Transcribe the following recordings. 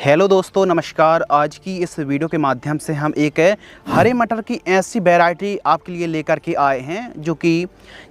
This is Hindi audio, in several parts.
हेलो दोस्तों, नमस्कार। आज की इस वीडियो के माध्यम से हम एक हरे मटर की ऐसी वैरायटी आपके लिए लेकर के आए हैं जो कि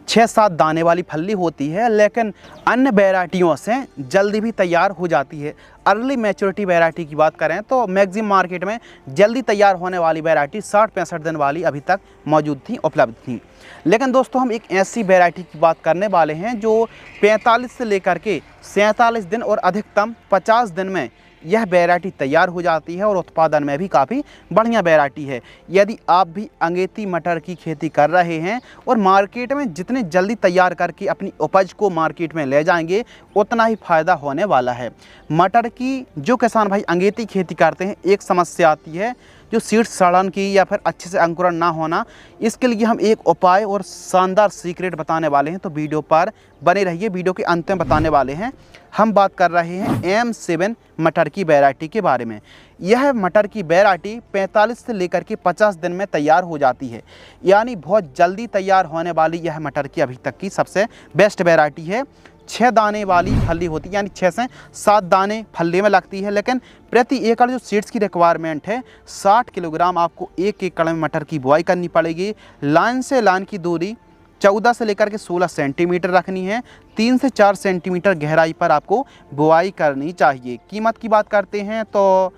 6-7 दाने वाली फली होती है, लेकिन अन्य वैरायटियों से जल्दी भी तैयार हो जाती है। अर्ली मैच्योरिटी वैरायटी की बात करें तो मैक्सिमम मार्केट में जल्दी तैयार होने वाली वैरायटी 60-65 दिन वाली अभी तक मौजूद थी, उपलब्ध थी। लेकिन दोस्तों हम एक ऐसी वैरायटी की बात करने वाले हैं जो 45 से लेकर के 47 दिन और अधिकतम 50 दिन में यह वैरायटी तैयार हो जाती है और उत्पादन में भी काफ़ी बढ़िया वैरायटी है। यदि आप भी अंगेती मटर की खेती कर रहे हैं और मार्केट में जितने जल्दी तैयार करके अपनी उपज को मार्केट में ले जाएंगे उतना ही फ़ायदा होने वाला है। मटर की जो किसान भाई अंगेती खेती करते हैं, एक समस्या आती है जो सीड्स सड़न की या फिर अच्छे से अंकुरण ना होना। इसके लिए हम एक उपाय और शानदार सीक्रेट बताने वाले हैं, तो वीडियो पर बने रहिए। वीडियो के अंत में बताने वाले हैं। हम बात कर रहे हैं M7 मटर की वैरायटी के बारे में। यह मटर की वैरायटी 45 से लेकर के 50 दिन में तैयार हो जाती है, यानी बहुत जल्दी तैयार होने वाली यह मटर की अभी तक की सबसे बेस्ट वैरायटी है। 6 दाने वाली फली होती है, यानी 6 से 7 दाने फली में लगती है, लेकिन प्रति एकड़ जो सीड्स की रिक्वायरमेंट है 60 किलोग्राम आपको 1 एकड़ में मटर की बुआई करनी पड़ेगी। लाइन से लाइन की दूरी 14 से लेकर के 16 सेंटीमीटर रखनी है। 3 से 4 सेंटीमीटर गहराई पर आपको बुआई करनी चाहिए। कीमत की बात करते हैं तो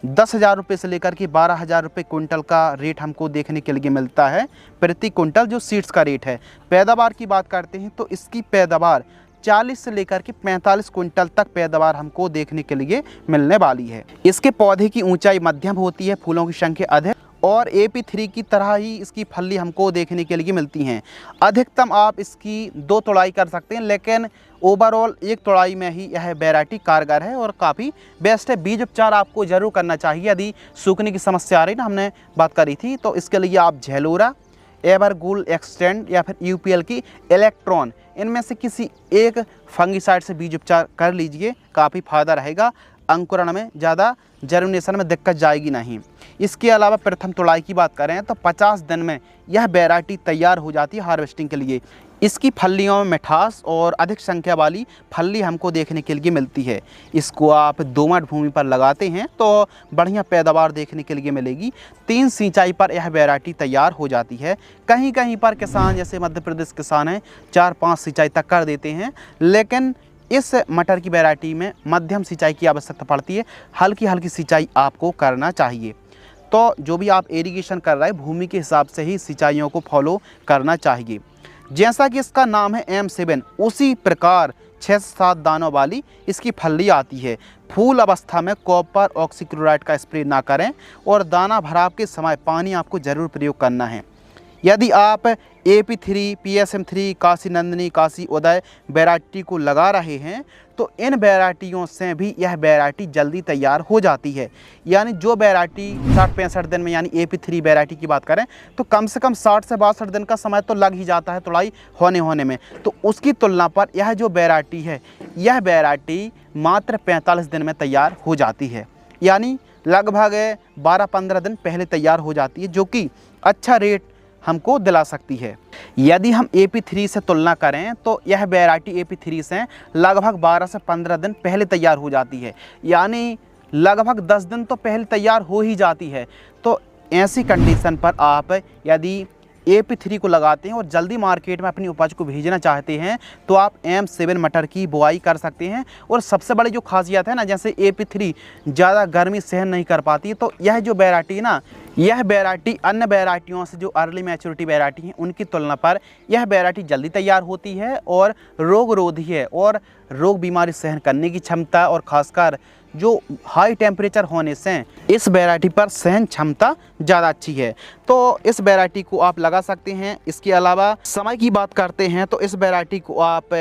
10,000 रुपये से लेकर के 12,000 रुपये कुंटल का रेट हमको देखने के लिए मिलता है प्रति कुंटल, जो सीड्स का रेट है। पैदावार की बात करते हैं तो इसकी पैदावार 40 से लेकर के 45 कुंटल तक पैदावार हमको देखने के लिए मिलने वाली है। इसके पौधे की ऊंचाई मध्यम होती है, फूलों की संख्या अधिक, और AP3 की तरह ही इसकी फली हमको देखने के लिए मिलती हैं। अधिकतम आप इसकी 2 तोड़ाई कर सकते हैं, लेकिन ओवरऑल 1 तोड़ाई में ही यह वैरायटी कारगर है और काफ़ी बेस्ट है। बीज उपचार आपको ज़रूर करना चाहिए यदि सूखने की समस्या आ रही ना, हमने बात करी थी, तो इसके लिए आप झेलोरा, एवरगुल एक्सटेंड या फिर UPL की इलेक्ट्रॉन, इनमें से किसी एक फंगिसाइड से बीज उपचार कर लीजिए, काफ़ी फ़ायदा रहेगा। अंकुरण में ज़्यादा जर्मिनेशन में दिक्कत जाएगी नहीं। इसके अलावा प्रथम तोड़ाई की बात करें तो 50 दिन में यह वैरायटी तैयार हो जाती है हार्वेस्टिंग के लिए। इसकी फलियों में मिठास और अधिक संख्या वाली फली हमको देखने के लिए मिलती है। इसको आप दोमट भूमि पर लगाते हैं तो बढ़िया पैदावार देखने के लिए मिलेगी। 3 सिंचाई पर यह वैरायटी तैयार हो जाती है। कहीं कहीं पर किसान, जैसे मध्य प्रदेश किसान हैं, 4-5 सिंचाई तक कर देते हैं, लेकिन इस मटर की वैरायटी में मध्यम सिंचाई की आवश्यकता पड़ती है। हल्की हल्की सिंचाई आपको करना चाहिए। तो जो भी आप इरिगेशन कर रहे हैं, भूमि के हिसाब से ही सिंचाइयों को फॉलो करना चाहिए। जैसा कि इसका नाम है M7, उसी प्रकार 6 से 7 दानों वाली इसकी फली आती है। फूल अवस्था में कॉपर ऑक्सीक्लोराइड का स्प्रे ना करें और दाना भराव के समय पानी आपको ज़रूर प्रयोग करना है। यदि आप AP3, PSM3, काशी नंदिनी, काशी उदय वैरायटी को लगा रहे हैं तो इन वैरायटियों से भी यह वैरायटी जल्दी तैयार हो जाती है। यानी जो वैरायटी 60-65 दिन में, यानी AP3 वैरायटी की बात करें तो कम से कम 60 से 62 दिन का समय तो लग ही जाता है तोड़ाई होने में, तो उसकी तुलना पर यह जो वैरायटी है, यह वैरायटी मात्र 45 दिन में तैयार हो जाती है। यानी लगभग 12-15 दिन पहले तैयार हो जाती है, जो कि अच्छा रेट हमको दिला सकती है। यदि हम AP3 से तुलना करें तो यह वैरायटी AP3 से लगभग 12 से 15 दिन पहले तैयार हो जाती है, यानी लगभग 10 दिन तो पहले तैयार हो ही जाती है। तो ऐसी कंडीशन पर आप यदि AP3 को लगाते हैं और जल्दी मार्केट में अपनी उपज को भेजना चाहते हैं तो आप M7 मटर की बुआई कर सकते हैं। और सबसे बड़ी जो खासियत है ना, जैसे AP3 ज़्यादा गर्मी सहन नहीं कर पाती, तो यह जो वैरायटी है ना, यह वैरायटी अन्य वैरायटियों से, जो अर्ली मैच्योरिटी वैरायटी हैं, उनकी तुलना पर यह वैरायटी जल्दी तैयार होती है और रोगरोधी है, और रोग बीमारी सहन करने की क्षमता और ख़ासकर जो हाई टेम्परेचर होने से इस वैरायटी पर सहन क्षमता ज़्यादा अच्छी है। तो इस वैरायटी को आप लगा सकते हैं। इसके अलावा समय की बात करते हैं तो इस वैरायटी को आप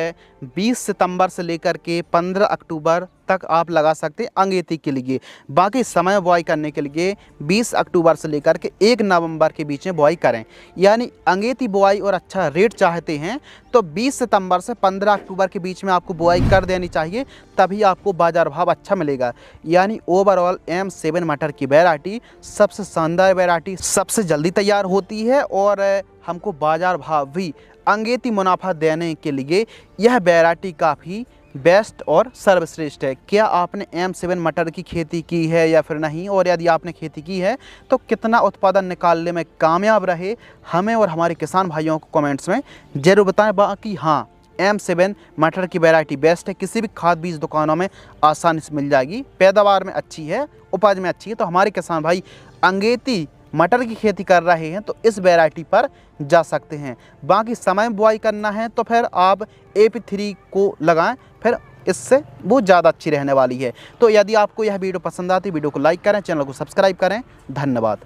20 सितंबर से लेकर के 15 अक्टूबर तक आप लगा सकते हैं अंगेती के लिए। बाकी समय बुआई करने के लिए 20 अक्टूबर से लेकर के 1 नवंबर के बीच में बुआई करें। यानी अंगेती बुआई और अच्छा रेट चाहते हैं तो 20 सितंबर से 15 अक्टूबर के बीच में आपको बुआई कर देनी चाहिए, तभी आपको बाज़ार भाव अच्छा मिलेगा। यानी ओवरऑल M7 मटर की वैरायटी सबसे शानदार वैरायटी, सबसे जल्दी तैयार होती है और हमको बाज़ार भाव भी अंगेती मुनाफा देने के लिए यह वैरायटी काफ़ी बेस्ट और सर्वश्रेष्ठ है। क्या आपने M7 मटर की खेती की है या फिर नहीं, और यदि आपने खेती की है तो कितना उत्पादन निकालने में कामयाब रहे, हमें और हमारे किसान भाइयों को कमेंट्स में ज़रूर बताएं। बाकी हाँ, M7 मटर की वैरायटी बेस्ट है, किसी भी खाद बीज दुकानों में आसानी से मिल जाएगी, पैदावार में अच्छी है, उपज में अच्छी है। तो हमारे किसान भाई अंगेती मटर की खेती कर रहे हैं तो इस वैरायटी पर जा सकते हैं। बाकी समय बुआई करना है तो फिर आप AP3 को लगाएं, फिर इससे वो ज़्यादा अच्छी रहने वाली है। तो यदि आपको यह वीडियो पसंद आती है, वीडियो को लाइक करें, चैनल को सब्सक्राइब करें। धन्यवाद।